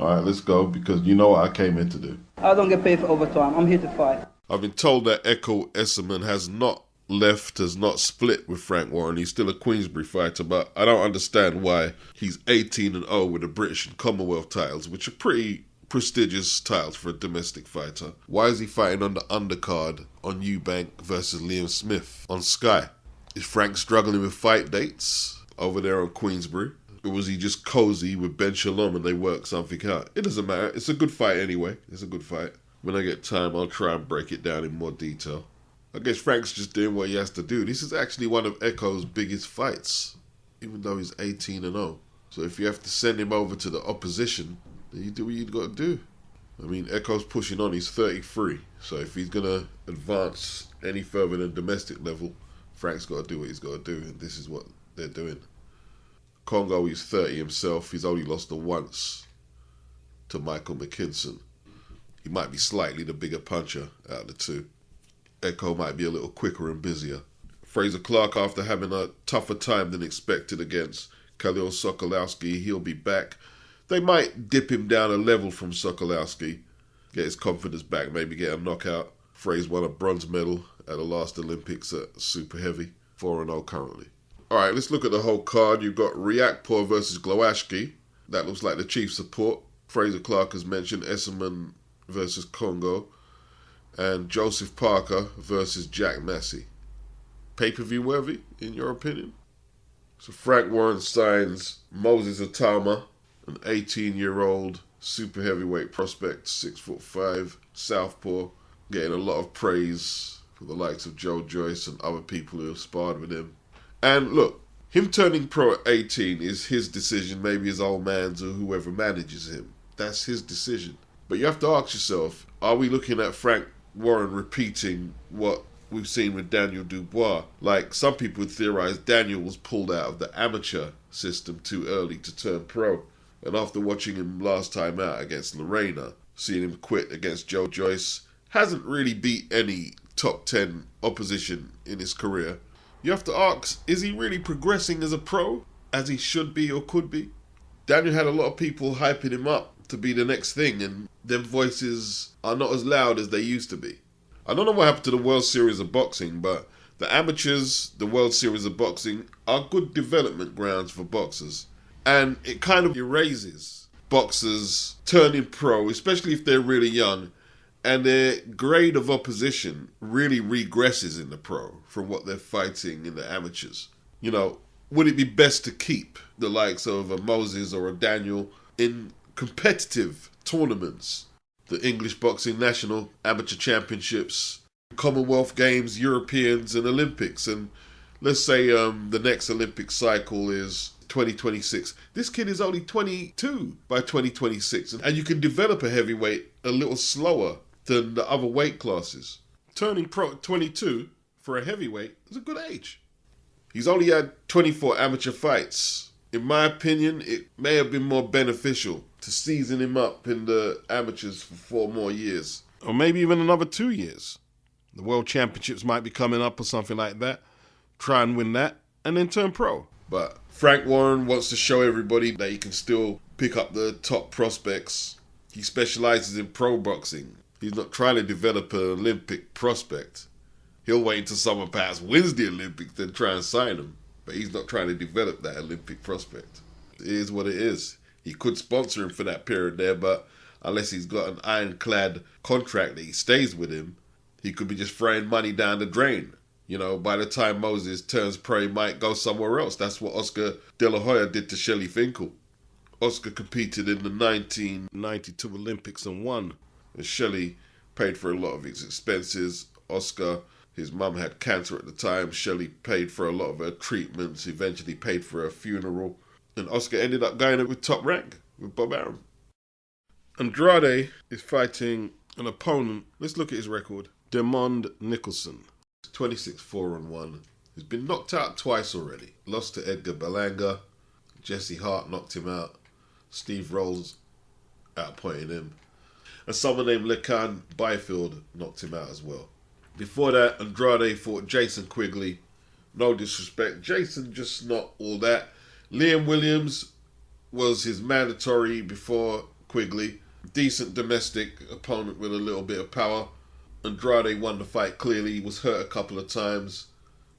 All right, let's go, because you know what I came here to do. I don't get paid for overtime. I'm here to fight. I've been told that ESSUMAN has not split with Frank Warren. He's still a Queensberry fighter, but I don't understand why he's 18-0 with the British and Commonwealth titles, which are pretty prestigious titles for a domestic fighter. Why is he fighting on the undercard on EUBANK versus Liam Smith on Sky? Is Frank struggling with fight dates over there on Queensberry? Or was he just cozy with Ben Shalom and they work something out? It doesn't matter. It's a good fight anyway. It's a good fight. When I get time, I'll try and break it down in more detail. I guess Frank's just doing what he has to do. This is actually one of Echo's biggest fights, even though he's 18-0. So if you have to send him over to the opposition, then you do what you've got to do. I mean, Echo's pushing on. He's 33. So if he's going to advance any further than domestic level, Frank's got to do what he's got to do. And this is what they're doing. KONGO, he's 30 himself. He's only lost once to Michael McKinson. He might be slightly the bigger puncher out of the two. Echo might be a little quicker and busier. Fraser Clark, after having a tougher time than expected against Khalil Sokolowski, he'll be back. They might dip him down a level from Sokolowski, get his confidence back, maybe get a knockout. Fraser won a bronze medal at the last Olympics at super heavy, 4-0 currently. All right, let's look at the whole card. You've got Riakporhe versus Glowacki. That looks like the chief support. Fraser Clark has mentioned ESSUMAN versus KONGO. And Joseph Parker versus Jack Massey. Pay-per-view worthy, in your opinion? So Frank Warren signs Moses Itauma, an 18-year-old super heavyweight prospect, 6'5", southpaw, getting a lot of praise from the likes of Joe Joyce and other people who have sparred with him. And look, him turning pro at 18 is his decision, maybe his old man's or whoever manages him. That's his decision. But you have to ask yourself, are we looking at Frank Warren repeating what we've seen with Daniel Dubois? Like, some people would theorize Daniel was pulled out of the amateur system too early to turn pro. And after watching him last time out against Lorena, seeing him quit against Joe Joyce, hasn't really beat any top 10 opposition in his career. You have to ask, is he really progressing as a pro, as he should be or could be? Daniel had a lot of people hyping him up to be the next thing, and them voices are not as loud as they used to be. I don't know what happened to the World Series of Boxing, but the amateurs, the World Series of Boxing, are good development grounds for boxers. And it kind of erases boxers turning pro, especially if they're really young, and their grade of opposition really regresses in the pro from what they're fighting in the amateurs. You know, would it be best to keep the likes of a Moses or a Daniel in competitive tournaments, the English Boxing National Amateur Championships, Commonwealth Games, Europeans and Olympics? And let's say the next Olympic cycle is 2026. This kid is only 22 by 2026, and you can develop a heavyweight a little slower than the other weight classes. Turning pro at 22 for a heavyweight is a good age. He's only had 24 amateur fights. In my opinion, it may have been more beneficial to season him up in the amateurs for 4 more years. Or maybe even another 2 years. The World Championships might be coming up or something like that. Try and win that and then turn pro. But Frank Warren wants to show everybody that he can still pick up the top prospects. He specializes in pro boxing. He's not trying to develop an Olympic prospect. He'll wait until someone perhaps wins the Olympics then try and sign him. But he's not trying to develop that Olympic prospect. It is what it is. He could sponsor him for that period there, but unless he's got an ironclad contract that he stays with him, he could be just throwing money down the drain. You know, by the time Moses turns pro, he might go somewhere else. That's what Oscar De La Hoya did to Shelley Finkel. Oscar competed in the 1992 Olympics and won. And Shelley paid for a lot of his expenses. Oscar, his mum had cancer at the time. Shelley paid for a lot of her treatments, eventually paid for her funeral. And Oscar ended up going up with top rank with Bob Arum. Andrade is fighting an opponent. Let's look at his record. Demond Nicholson. 26-4-1. He's been knocked out twice already. Lost to Edgar Berlanga. Jesse Hart knocked him out. Steve Rolls outpointed him. And someone named Lekan Byfield knocked him out as well. Before that, Andrade fought Jason Quigley. No disrespect. Jason just not all that. Liam Williams was his mandatory before Quigley. Decent domestic opponent with a little bit of power. Andrade won the fight clearly. He was hurt a couple of times.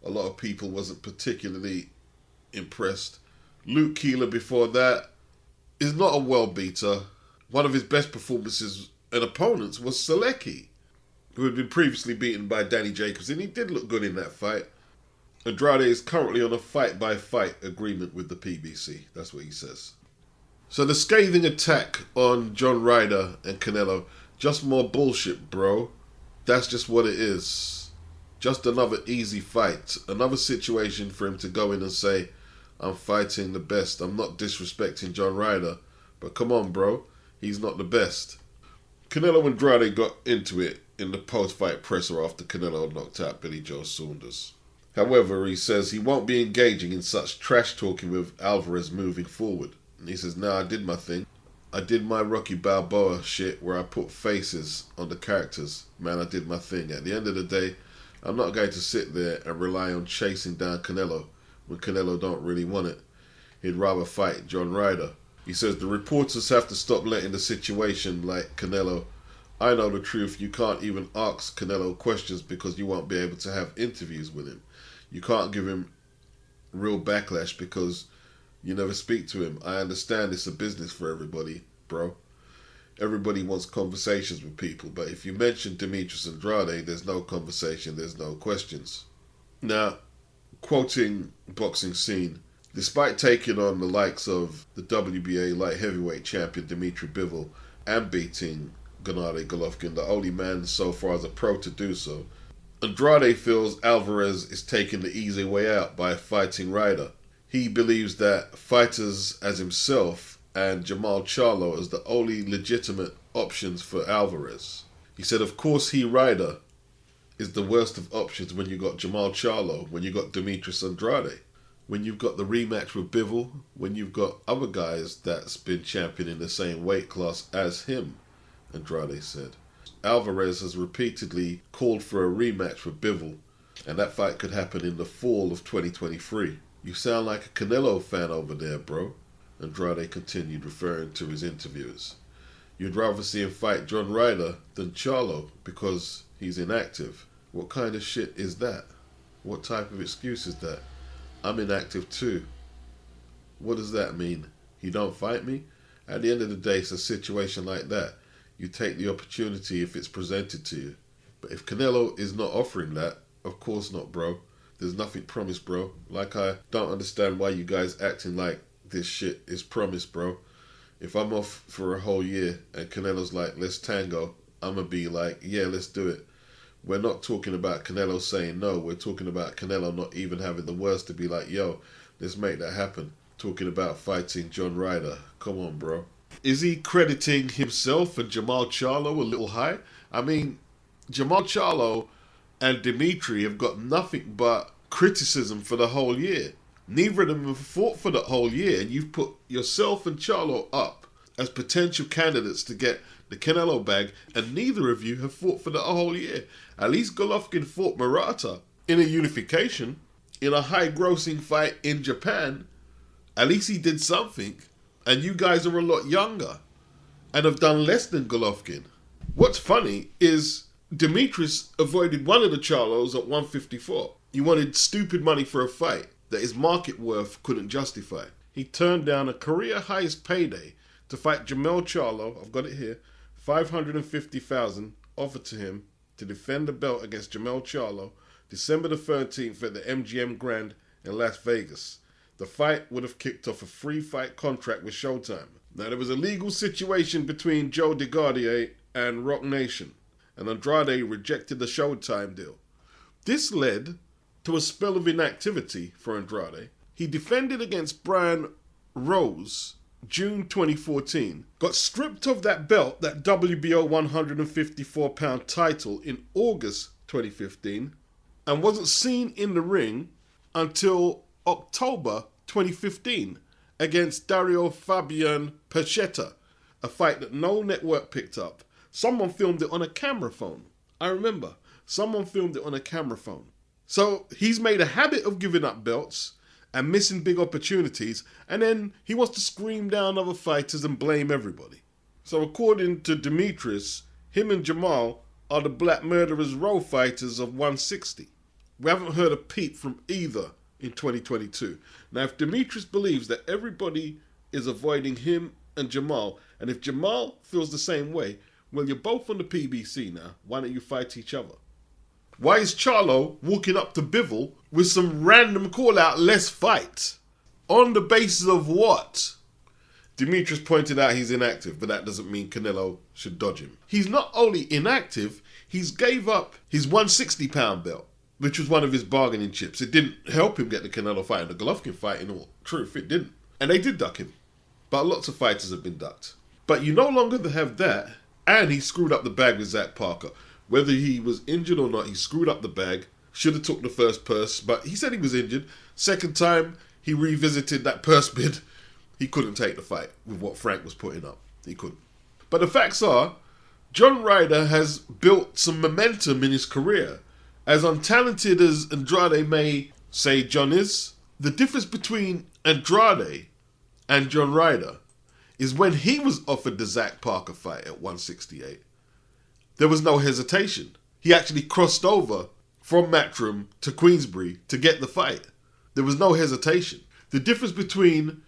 A lot of people wasn't particularly impressed. Luke Keeler before that is not a well beater. One of his best performances and opponents was Selecki, who had been previously beaten by Danny Jacobs, and he did look good in that fight. Andrade is currently on a fight-by-fight agreement with the PBC. That's what he says. So the scathing attack on John Ryder and Canelo, just more bullshit, bro. That's just what it is. Just another easy fight. Another situation for him to go in and say, I'm fighting the best. I'm not disrespecting John Ryder. But come on, bro. He's not the best. Canelo Andrade got into it in the post-fight presser after Canelo knocked out Billy Joe Saunders. However, he says he won't be engaging in such trash talking with Alvarez moving forward. And he says, I did my thing. I did my Rocky Balboa shit where I put faces on the characters. Man, I did my thing. At the end of the day, I'm not going to sit there and rely on chasing down Canelo when Canelo don't really want it. He'd rather fight John Ryder. He says the reporters have to stop letting the situation like Canelo. I know the truth. You can't even ask Canelo questions because you won't be able to have interviews with him. You can't give him real backlash because you never speak to him. I understand it's a business for everybody, bro. Everybody wants conversations with people, but if you mention Demetrius Andrade, there's no conversation, there's no questions. Now, quoting Boxing Scene, despite taking on the likes of the WBA light heavyweight champion Dmitry Bivol and beating Gennady Golovkin, the only man so far as a pro to do so, Andrade feels Alvarez is taking the easy way out by fighting Ryder. He believes that fighters as himself and Jamal Charlo as the only legitimate options for Alvarez. He said, of course, Ryder is the worst of options when you got Jamal Charlo, when you got Demetrius Andrade, when you've got the rematch with Bivol, when you've got other guys that's been champion in the same weight class as him, Andrade said. Alvarez has repeatedly called for a rematch with Bivol, and that fight could happen in the fall of 2023. You sound like a Canelo fan over there, bro, Andrade continued, referring to his interviewers. You'd rather see him fight John Ryder than Charlo because he's inactive. What kind of shit is that? What type of excuse is that? I'm inactive too. What does that mean? He don't fight me? At the end of the day, it's a situation like that. You take the opportunity if it's presented to you. But if Canelo is not offering that, of course not, bro. There's nothing promised, bro. Like, I don't understand why you guys acting like this shit is promised, bro. If I'm off for a whole year and Canelo's like, let's tango, I'm going to be like, yeah, let's do it. We're not talking about Canelo saying no. We're talking about Canelo not even having the words to be like, yo, let's make that happen. Talking about fighting John Ryder. Come on, bro. Is he crediting himself and Jamal Charlo a little high? I mean, Jamal Charlo and Dimitri have got nothing but criticism for the whole year. Neither of them have fought for the whole year, and you've put yourself and Charlo up as potential candidates to get the Canelo bag, and neither of you have fought for the whole year. At least Golovkin fought Murata in a unification, in a high-grossing fight in Japan. At least he did something, and you guys are a lot younger and have done less than Golovkin. What's funny is Demetrius avoided one of the Charlos at 154. He wanted stupid money for a fight that his market worth couldn't justify. He turned down a career highest payday to fight Jamal Charlo, I've got it here, $550,000 offered to him to defend the belt against Jamal Charlo December the 13th at the MGM Grand in Las Vegas. The fight would have kicked off a free-fight contract with Showtime. Now, there was a legal situation between Joe DeGardier and Rock Nation, and Andrade rejected the Showtime deal. This led to a spell of inactivity for Andrade. He defended against Brian Rose June 2014, got stripped of that belt, that WBO 154-pound title, in August 2015, and wasn't seen in the ring until October 2015 against Dario Fabian Pacheta, a fight that no network picked up. Someone filmed it on a camera phone. I remember. Someone filmed it on a camera phone. So he's made a habit of giving up belts and missing big opportunities, and then he wants to scream down other fighters and blame everybody. So according to Demetrius, him and Jamal are the Black Murderers Row fighters of 160. We haven't heard a peep from either in 2022. Now, if Demetrius believes that everybody is avoiding him and Jamal, and if Jamal feels the same way, well, you're both on the PBC now. Why don't you fight each other? Why is Charlo walking up to Bivol with some random call-out, let's fight? On the basis of what? Demetrius pointed out he's inactive, but that doesn't mean Canelo should dodge him. He's not only inactive, he's gave up his 160-pound belt, which was one of his bargaining chips. It didn't help him get the Canelo fight and the Golovkin fight, in all truth, it didn't. And they did duck him. But lots of fighters have been ducked. But you no longer have that, and he screwed up the bag with Zach Parker. Whether he was injured or not, he screwed up the bag. Should have took the first purse, but he said he was injured. Second time he revisited that purse bid, he couldn't take the fight with what Frank was putting up. He couldn't. But the facts are, John Ryder has built some momentum in his career. As untalented as Andrade may say John is, the difference between Andrade and John Ryder is when he was offered the Zach Parker fight at 168. There was no hesitation. He actually crossed over from Matchroom to Queensbury to get the fight. There was no hesitation. The difference between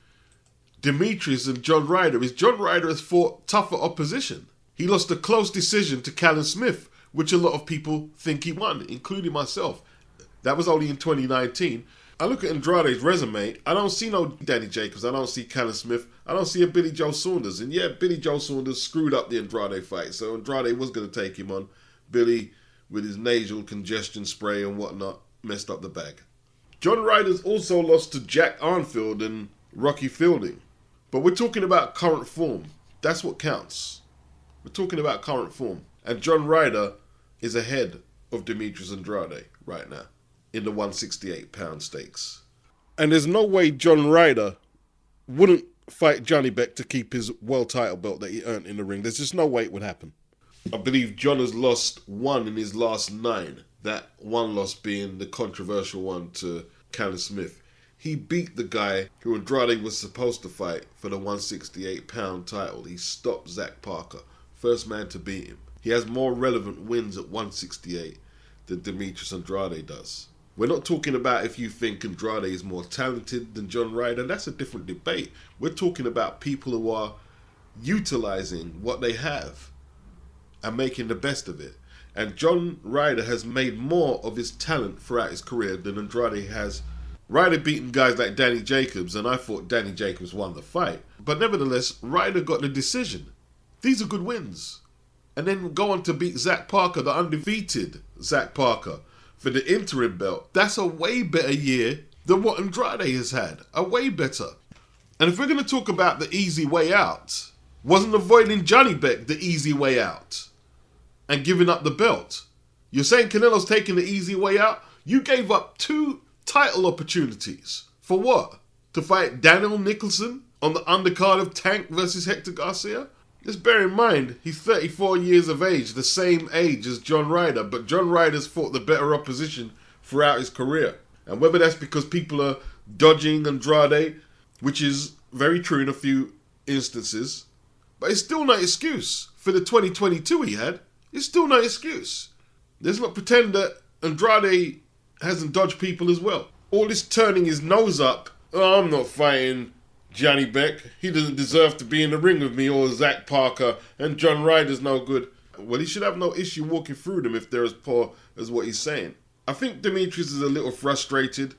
Demetrius and John Ryder is John Ryder has fought tougher opposition. He lost a close decision to Callum Smith, which a lot of people think he won, including myself. That was only in 2019. I look at Andrade's resume, I don't see no Danny Jacobs, I don't see Callum Smith, I don't see a Billy Joe Saunders. And yeah, Billy Joe Saunders screwed up the Andrade fight, so Andrade was going to take him on. Billy, with his nasal congestion spray and whatnot, messed up the bag. John Ryder's also lost to Jack Arnfield and Rocky Fielding. But we're talking about current form. That's what counts. We're talking about current form. And John Ryder is ahead of Demetrius Andrade right now in the 168-pound stakes. And there's no way John Ryder wouldn't fight Johnny Beck to keep his world title belt that he earned in the ring. There's just no way it would happen. I believe John has lost 1 in his last 9. That one loss being the controversial one to Callum Smith. He beat the guy who Andrade was supposed to fight for the 168-pound title. He stopped Zach Parker. First man to beat him. He has more relevant wins at 168 than Demetrius Andrade does. We're not talking about if you think Andrade is more talented than John Ryder. That's a different debate. We're talking about people who are utilizing what they have and making the best of it. And John Ryder has made more of his talent throughout his career than Andrade has. Ryder beaten guys like Danny Jacobs, and I thought Danny Jacobs won the fight. But nevertheless, Ryder got the decision. These are good wins. And then go on to beat Zach Parker, the undefeated Zach Parker, for the interim belt. That's a way better year than what Andrade has had. A way better. And if we're going to talk about the easy way out, wasn't avoiding Johnny Beck the easy way out and giving up the belt? You're saying Canelo's taking the easy way out? You gave up 2 title opportunities. For what? To fight Daniel Nicholson on the undercard of Tank versus Hector Garcia? Just bear in mind, he's 34 years of age, the same age as John Ryder, but John Ryder's fought the better opposition throughout his career. And whether that's because people are dodging Andrade, which is very true in a few instances, but it's still no excuse for the 2022 he had. It's still no excuse. Let's not pretend that Andrade hasn't dodged people as well. All this turning his nose up, oh, I'm not fighting Johnny Beck, he doesn't deserve to be in the ring with me, or Zach Parker, and John Ryder's no good. Well, he should have no issue walking through them if they're as poor as what he's saying. I think Demetrius is a little frustrated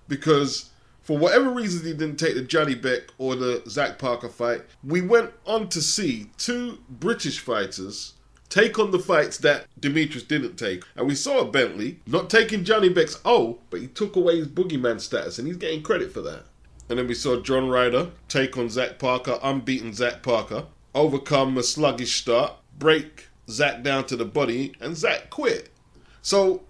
because for whatever reason he didn't take the Johnny Beck or the Zach Parker fight. We went on to see 2 British fighters take on the fights that Demetrius didn't take. And we saw a Bentley not taking Johnny Beck's but he took away his boogeyman status, and he's getting credit for that. And then we saw John Ryder take on Zach Parker, unbeaten Zach Parker, overcome a sluggish start, break Zach down to the body, and Zach quit. So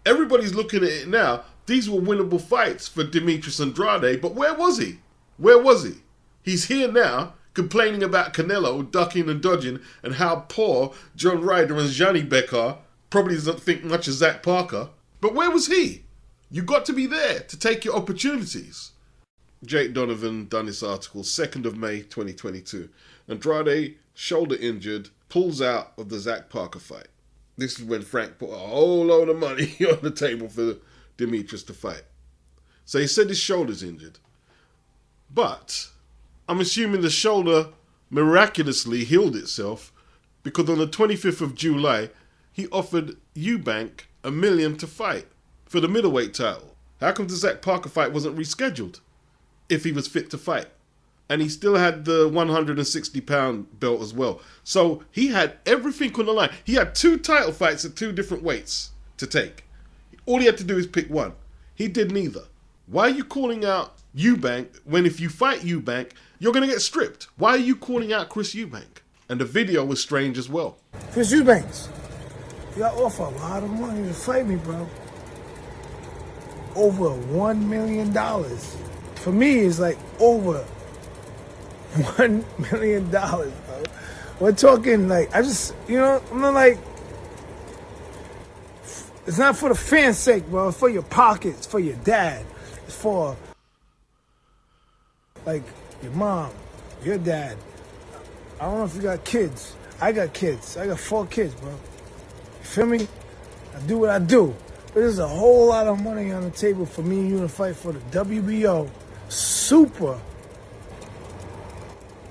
everybody's looking at it now. These were winnable fights for Demetrius Andrade, but where was he? Where was he? He's here now, complaining about Canelo ducking and dodging and how poor John Ryder and Johnny Beck are. Probably doesn't think much of Zach Parker. But where was he? You got to be there to take your opportunities. Jake Donovan done this article, 2nd of May 2022. Andrade shoulder injured, pulls out of the Zach Parker fight. This is when Frank put a whole load of money on the table for Demetrius to fight. So he said his shoulder's injured. But I'm assuming the shoulder miraculously healed itself because on the 25th of July, he offered EUBANK $1 million to fight for the middleweight title. How come the Zach Parker fight wasn't rescheduled if he was fit to fight? And he still had the 160-pound belt as well. So he had everything on the line. He had 2 title fights at 2 different weights to take. All he had to do is pick one. He did neither. Why are you calling out EUBANK when if you fight EUBANK, you're going to get stripped? Why are you calling out Chris EUBANK? And the video was strange as well. Chris EUBANK, you got offer a lot of money to fight me, bro. Over $1 million. For me, it's like over $1 million, bro. We're talking like, I'm not like, it's not for the fan's sake, bro. It's for your pockets, for your dad. It's for, like, your mom, your dad. I don't know if you got kids. I got kids. I got 4 kids, bro. You feel me? I do what I do. But there's a whole lot of money on the table for me and you to fight for the WBO super.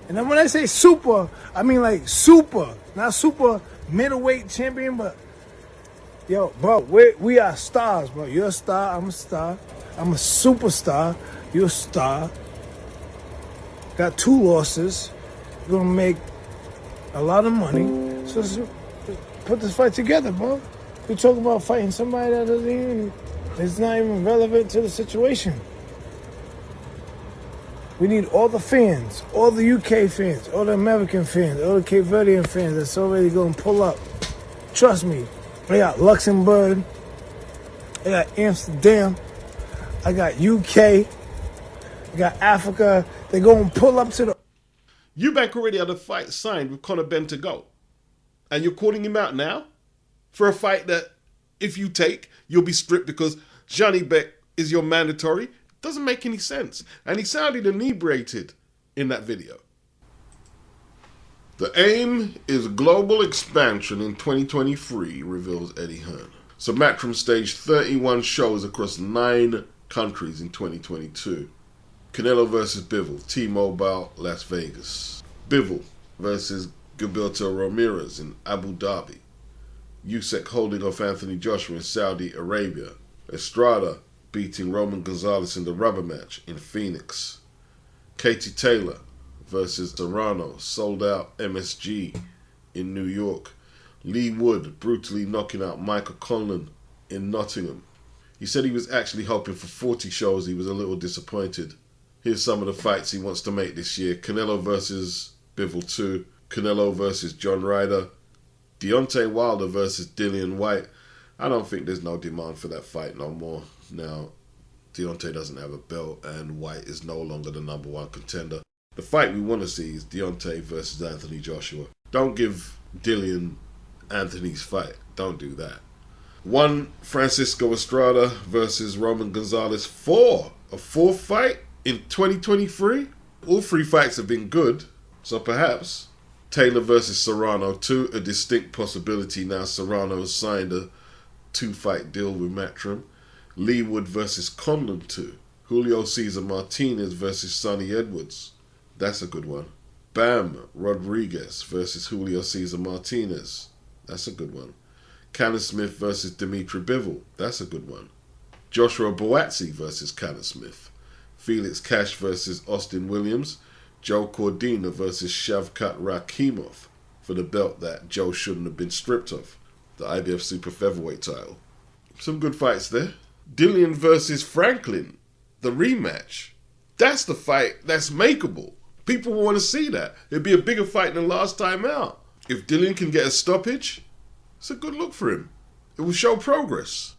And then when I say super, I mean like super. Not super middleweight champion, but yo, bro, we are stars, bro. You're a star, I'm a star. I'm a superstar, you're a star. Got 2 losses. You're gonna make a lot of money. So let's put this fight together, bro. We're talking about fighting somebody that is not even relevant to the situation. We need all the fans, all the UK fans, all the American fans, all the Cape Verdean fans that's already gonna pull up. Trust me, I got Luxembourg, I got Amsterdam, I got UK, I got Africa. They're gonna pull up to the... EUBANK already had a fight signed with Conor Benn to go. And you're calling him out now? For a fight that, if you take, you'll be stripped because Johnny Beck is your mandatory? Doesn't make any sense. And he sounded inebriated in that video. The aim is global expansion in 2023, reveals Eddie Hearn. So Matchroom staged 31 shows across 9 countries in 2022. Canelo versus Bivol, T-Mobile, Las Vegas. Bivol versus Gilberto Ramirez in Abu Dhabi. Usyk holding off Anthony Joshua in Saudi Arabia. Estrada beating Roman Gonzalez in the rubber match in Phoenix. Katie Taylor versus Serrano, sold out MSG in New York. Lee Wood brutally knocking out Michael Conlan in Nottingham. He said he was actually hoping for 40 shows. He was a little disappointed. Here's some of the fights he wants to make this year. Canelo versus Bivol 2. Canelo versus John Ryder. Deontay Wilder versus Dillian White. I don't think there's no demand for that fight no more. Now, Deontay doesn't have a belt and White is no longer the #1 contender. The fight we want to see is Deontay versus Anthony Joshua. Don't give Dillian Anthony's fight. Don't do that. 1 Francisco Estrada versus Roman Gonzalez 4. A 4th fight in 2023? All 3 fights have been good, so perhaps. Taylor versus Serrano 2, a distinct possibility now. Serrano has signed a 2-fight deal with Matchroom. Lee Wood versus Conlan 2. Julio Cesar Martinez versus Sonny Edwards. That's a good one. Bam Rodriguez versus Julio Cesar Martinez. That's a good one. Cannon Smith versus Dimitri Bivol. That's a good one. Joshua Buatsi versus Cannon Smith. Felix Cash versus Austin Williams. Joe Cordina versus Shavkat Rakhimov for the belt that Joe shouldn't have been stripped of. The IBF Super Featherweight title. Some good fights there. Dillian versus Franklin. The rematch. That's the fight that's makeable. People want to see that. It'd be a bigger fight than last time out. If Dillian can get a stoppage, it's a good look for him. It will show progress.